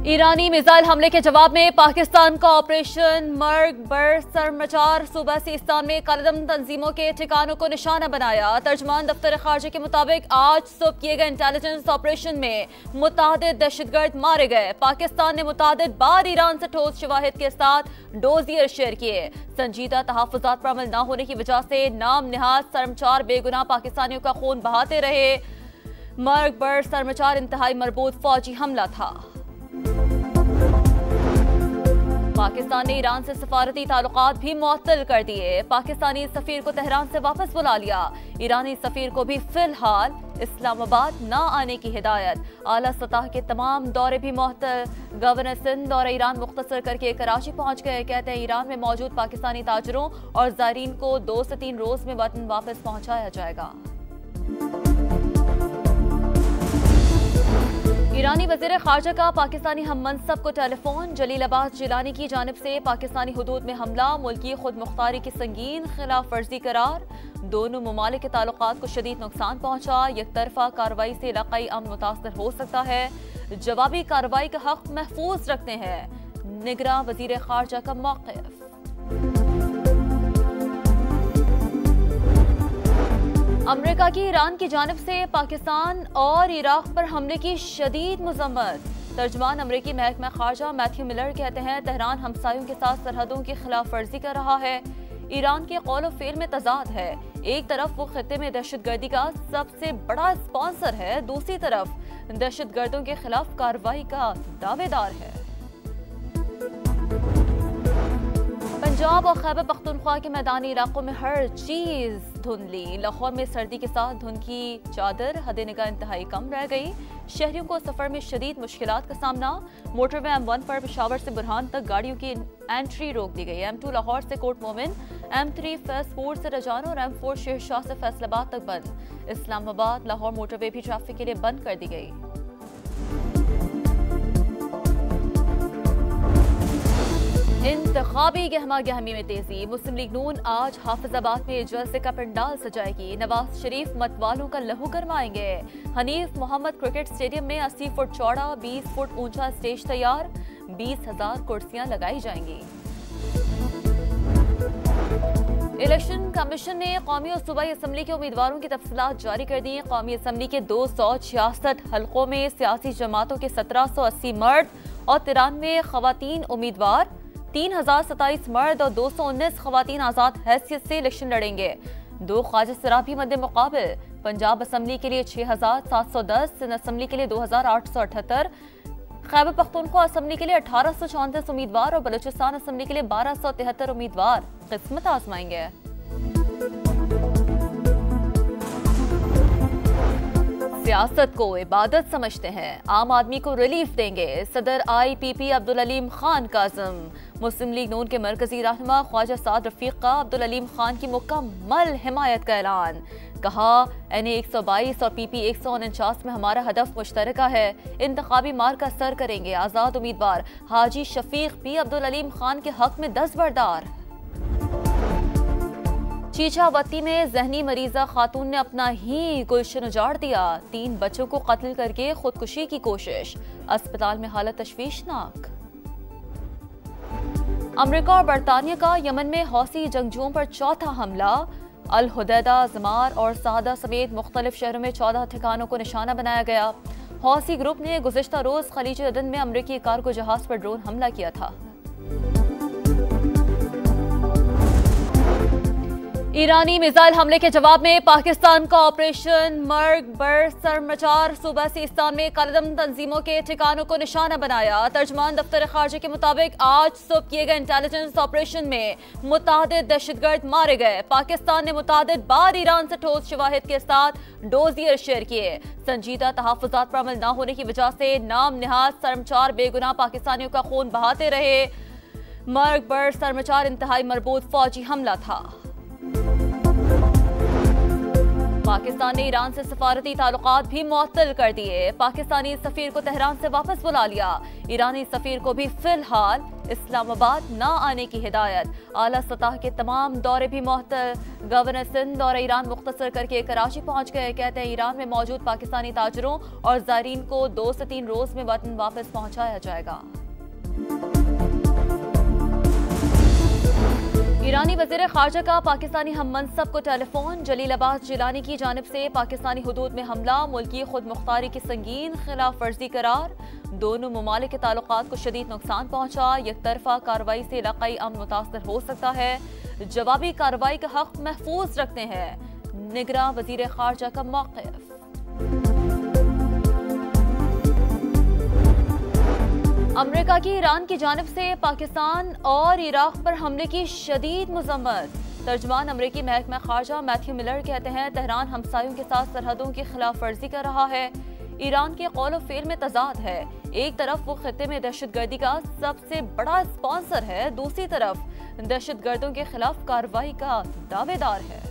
ईरानी missile हमले के जवाब में पाकिस्तान का ऑपरेशन मर्ग बर सरमचार सूबा सिस्तान में कालेदम तंजीमों के ठिकानों को निशाना बनाया। तर्जमान दफ्तर खारजा के मुताबिक आज सुबह किए गए इंटेलिजेंस ऑपरेशन में मुतादिद दहशतगर्द मारे गए। पाकिस्तान ने मुतादिद बार ईरान से ठोस शवाहिद के साथ डोजियर शेयर किए। संजीदा तहफ़्फ़ुज़ात पर अमल न होने की वजह से नाम निहाज सरमचार बेगुनाह पाकिस्तानियों का खून बहाते रहे। मर्ग बर सरमचार इंतहाई मरबूत फौजी हमला था। पाकिस्तान ने ईरान से सफारती ताल्लुकात भी मुअत्तल कर दिए। पाकिस्तानी सफीर को तेहरान से वापस बुला लिया। ईरानी सफीर को भी फिलहाल इस्लामाबाद न आने की हिदायत। आला सतह के तमाम दौरे भी मुअत्तल। गवर्नर सिंध और ईरान मुख्तसर करके कराची पहुंच गए। कहते हैं ईरान में मौजूद पाकिस्तानी ताजरों और ज़ायरीन को 2 से 3 रोज में वतन वापस पहुंचाया जाएगा। ईरानी वज़ीर ख़ारजा का पाकिस्तानी हम मनसब को टेलीफोन। जलीलाबाद जिलानी की जानिब से पाकिस्तानी हुदूद में हमला मुल्की खुद मुख्तारी की संगीन खिलाफ वर्जी करार। दोनों ममालिक के ताल्लुकात को शदीद नुकसान पहुंचा। एक तरफा कार्रवाई से इलाकाई अमन मुतासर हो सकता है। जवाबी कार्रवाई का हक महफूज रखते हैं निगरां वज़ीर ख़ारजा का मौक़िफ़। अमेरिका की ईरान की जानिब से पाकिस्तान और इराक पर हमले की शदीद मज़म्मत। तर्जमान अमरीकी महकमा ख़ारजा मैथ्यू मिलर कहते हैं तेहरान हमसायों के साथ सरहदों की खिलाफ वर्जी कर रहा है। ईरान के कौल व फ़ेल में तज़ाद है। एक तरफ वो खित्ते में दहशतगर्दी का सबसे बड़ा स्पॉन्सर है, दूसरी तरफ दहशतगर्दों के खिलाफ कार्रवाई का दावेदार है। पंजाब और खैबर पख्तूनख्वा के मैदानी इलाकों में हर चीज धुंधली। लाहौर में सर्दी के साथ धुंध की चादर हद निगाह इंतहाई कम रह गई। शहरियों को सफर में शदीद मुश्किलात का सामना। मोटरवे M1 पर पेशावर से बुरहान तक गाड़ियों की एंट्री रोक दी गई। M2 लाहौर से कोट मोमिन, M3 फैसपुर से रजाना और M4 शेरशाह से फैसलाबाद तक बंद। इस्लामाबाद लाहौर मोटरवे भी ट्रैफिक के लिए बंद कर दी गई। इंतखाबी गहमा गहमी में तेजी। मुस्लिम लीग नून आज हाफिजाबाद में जलसे का पंडाल सजाएगी। नवाज शरीफ मतवालों का लहू गरमाएंगे। हनीफ मोहम्मद क्रिकेट स्टेडियम में 80 फुट चौड़ा 20 फुट ऊंचा स्टेज तैयार। 20,000 कुर्सियां लगाई जाएंगी। इलेक्शन कमीशन ने कौमी और सूबाई असम्बली के उम्मीदवारों की तफसीलात जारी कर दी। कौमी असम्बली के 266 हल्कों में सियासी जमातों के 1780 मर्द और 93 खवातीन उम्मीदवार, 3027 मर्द और 219 खवातीन आज़ाद हैसियत से इलेक्शन लड़ेंगे। 2 ख्वाजा सराफी मद्दे मुकाबिल। पंजाब असम्बली के लिए 6710, सिंध असम्बली के लिए 2878, खैबर पख्तूनख्वा असम्बली के लिए 1834 उम्मीदवार और बलूचिस्तान असम्बली के लिए 1273 उम्मीदवार किस्मत आजमाएंगे। सियासत को इबादत समझते हैं, आम आदमी को रिलीफ देंगे। सदर IPP अब्दुल अलीम खान काज़म। मुस्लिम लीग नून के मरकजी रहनुमा ख्वाजा साद रफीक का अब्दुल अलीम खान की मुकम्मल हिमायत का ऐलान। कहा NA 122 और PP 149 में हमारा हदफ मुश्तरका है। इंतखाबी मार का सर करेंगे। आज़ाद उम्मीदवार हाजी शफीक भी अब्दुल अलीम खान के हक में दस्तबरदार। चीचावती में जहनी मरीजा खातून ने अपना ही गुलशन उजाड़ दिया। 3 बच्चों को कत्ल करके खुदकुशी की कोशिश। अस्पताल में हालत तशवीशनाक। अमेरिका और बरतानिया का यमन में हौसी जंगजुओं पर चौथा हमला। अल हुदैदा, ज़मार और सादा समेत मुख्तलिफ शहरों में 14 ठिकानों को निशाना बनाया गया। हौसी ग्रुप ने गुज़िश्ता रोज खलीज अदन में अमरीकी कार्गो जहाज पर ड्रोन हमला किया था। ईरानी मिसाइल हमले के जवाब में पाकिस्तान का ऑपरेशन मर्ग बर सरमचार सूबा सिस्तान में कालेदम तंजीमों के ठिकानों को निशाना बनाया। तर्जमान दफ्तर खारजा के मुताबिक आज सुबह किए गए इंटेलिजेंस ऑपरेशन में मुतादिद दहशतगर्द मारे गए। पाकिस्तान ने मुतादिद बार ईरान से ठोस शवाहिद के साथ डोजियर शेयर किए। संजीदा तहफ़्फ़ुज़ात पर अमल न होने की वजह से नाम निहाज सरमचार बेगुनाह पाकिस्तानियों का खून बहाते रहे। मर्ग बर सरमचार इंतहाई मरबूत फौजी हमला था। पाकिस्तान ने ईरान से सफारती ताल्लुकात भी मुअत्तल कर दिए। पाकिस्तानी सफीर को तेहरान से वापस बुला लिया। ईरानी सफीर को भी फिलहाल इस्लामाबाद न आने की हिदायत। आला सतह के तमाम दौरे भी मुअत्तल। गवर्नर सिंध और ईरान मुख्तसर करके कराची पहुंच गए। कहते हैं ईरान में मौजूद पाकिस्तानी ताजरों और ज़ायरीन को 2 से 3 रोज में वतन वापस पहुंचाया जाएगा। ईरानी वज़ीर ख़ारजा का पाकिस्तानी हम मनसब को टेलीफोन। जलील अब्बास जिलानी की जानिब से पाकिस्तानी हुदूद में हमला मुल्की खुद मुख्तारी की संगीन खिलाफ वर्जी करार। दोनों ममालिक के ताल्लुकात को शदीद नुकसान पहुंचा। एक तरफा कार्रवाई से इलाकाई अमन मुतासर हो सकता है। जवाबी कार्रवाई का हक महफूज रखते हैं। निगरां वज़ीर ख़ारजा का मौक़िफ़। अमेरिका की ईरान की जानिब से पाकिस्तान और इराक पर हमले की शदीद मज़म्मत। तर्जमान अमेरिकी महकमा ख़ारजा मैथ्यू मिलर कहते हैं तेहरान हमसायों के साथ सरहदों की खिलाफ वर्जी कर रहा है। ईरान के कौल व फ़ेल में तज़ाद है। एक तरफ वो खित्ते में दहशतगर्दी का सबसे बड़ा स्पॉन्सर है, दूसरी तरफ दहशतगर्दों के खिलाफ कार्रवाई का दावेदार है।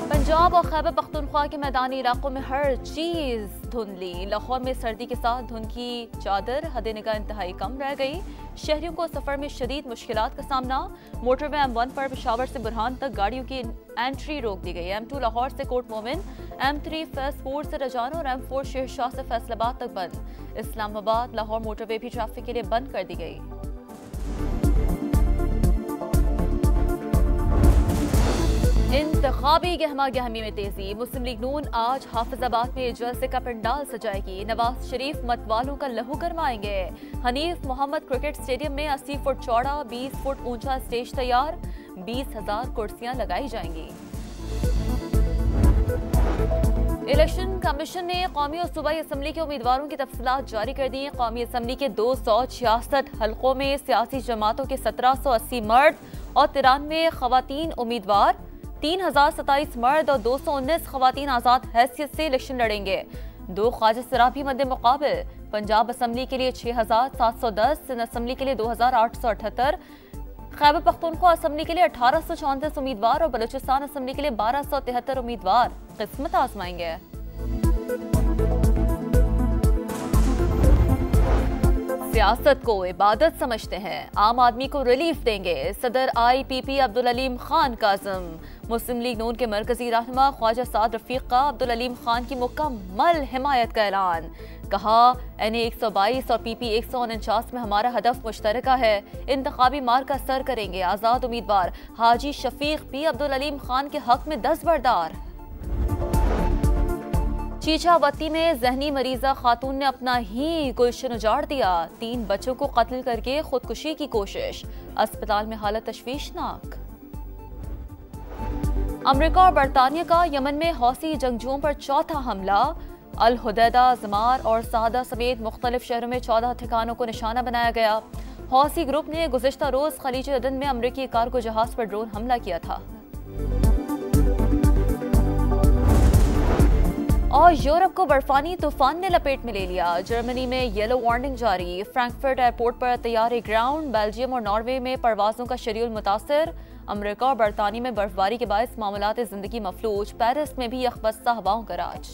पंजाब और खैबर पख्तूनख्वा के मैदानी इलाकों में हर चीज धुंधली। लाहौर में सर्दी के साथ धुंध की चादर, हद निगाह इंतहाई कम रह गई। शहरियों को सफर में शदीद मुश्किलात का सामना। मोटरवे M1 पर पेशावर से बुरहान तक गाड़ियों की एंट्री रोक दी गई। M2 लाहौर से कोट मोमिन, M3 फैसपुर से रजाना और M4 शेरशाह से फैसलाबाद तक बंद। इस्लामाबाद लाहौर मोटरवे भी ट्रैफिक के लिए बंद कर दी गई। इंतखाबी गहमा गहमी में तेजी। मुस्लिम लीग नून आज हाफिजाबाद में जलसे का पंडाल सजाएगी। नवाज शरीफ मतवालों का लहू गरमाएंगे। हनीफ मोहम्मद क्रिकेट स्टेडियम में 80 फुट चौड़ा 20 फुट ऊंचा स्टेज तैयार। 20,000 कुर्सियां लगाई जाएंगी। इलेक्शन कमीशन ने कौमी और सूबाई असम्बली के उम्मीदवारों की तफसीलात जारी कर दी। कौमी असम्बली के 266 हल्कों में सियासी जमातों के 1780 मर्द और 93 खवातीन उम्मीदवार, 3027 मर्द और 219 खवातीन आजाद हैसियत से इलेक्शन लड़ेंगे। 2 ख्वाजा सराफी मद्दे मुकाबिल। पंजाब असम्बली के लिए 6710, सिंध असम्बली के लिए 2878, खैबर पख्तूनख्वा असम्बली के लिए 1834 उम्मीदवार और बलूचिस्तान असम्बली के लिए 1273 उम्मीदवार किस्मत आजमाएंगे। सियासत को इबादत समझते हैं, आम आदमी को रिलीफ देंगे। सदर IPP अब्दुल अलीम खान काज़िम। मुस्लिम लीग नून के मरकजी रहनुमा ख्वाजा साद रफीक का अब्दुल अलीम खान की मुकम्मल हिमायत का ऐलान। कहा NA 122 और PP 149 में हमारा हदफ मुश्तरका है। इंतखाबी मार का सर करेंगे। आज़ाद उम्मीदवार हाजी शफीक भी अब्दुल अलीम खान के हक में दस्तबरदार। चीचावती में जहनी मरीजा खातून ने अपना ही गुलशन उजाड़ दिया। 3 बच्चों को कत्ल करके खुदकुशी की कोशिश। अस्पताल में हालत तशवीशनाक। अमेरिका और बरतानिया का यमन में हौसी जंगजुओं पर चौथा हमला। अल हुदैदा, ज़मार और सादा समेत मुख्तलिफ शहरों में 14 ठिकानों को निशाना बनाया गया। हौसी ग्रुप ने गुज़िश्ता रोज खलीज अदन में अमरीकी कार्गो जहाज पर ड्रोन हमला किया था। और यूरोप को बर्फानी तूफान ने लपेट में ले लिया। जर्मनी में येलो वार्निंग जारी। फ्रैंकफर्ट एयरपोर्ट पर तैयारी ग्राउंड। बेल्जियम और नॉर्वे में परवाजों का शेड्यूल मुतासर। अमेरिका और बरतानिया में बर्फबारी के बायस मामूलात जिंदगी मफलूज। पेरिस में भी यकबस्ता हवाओं का राज।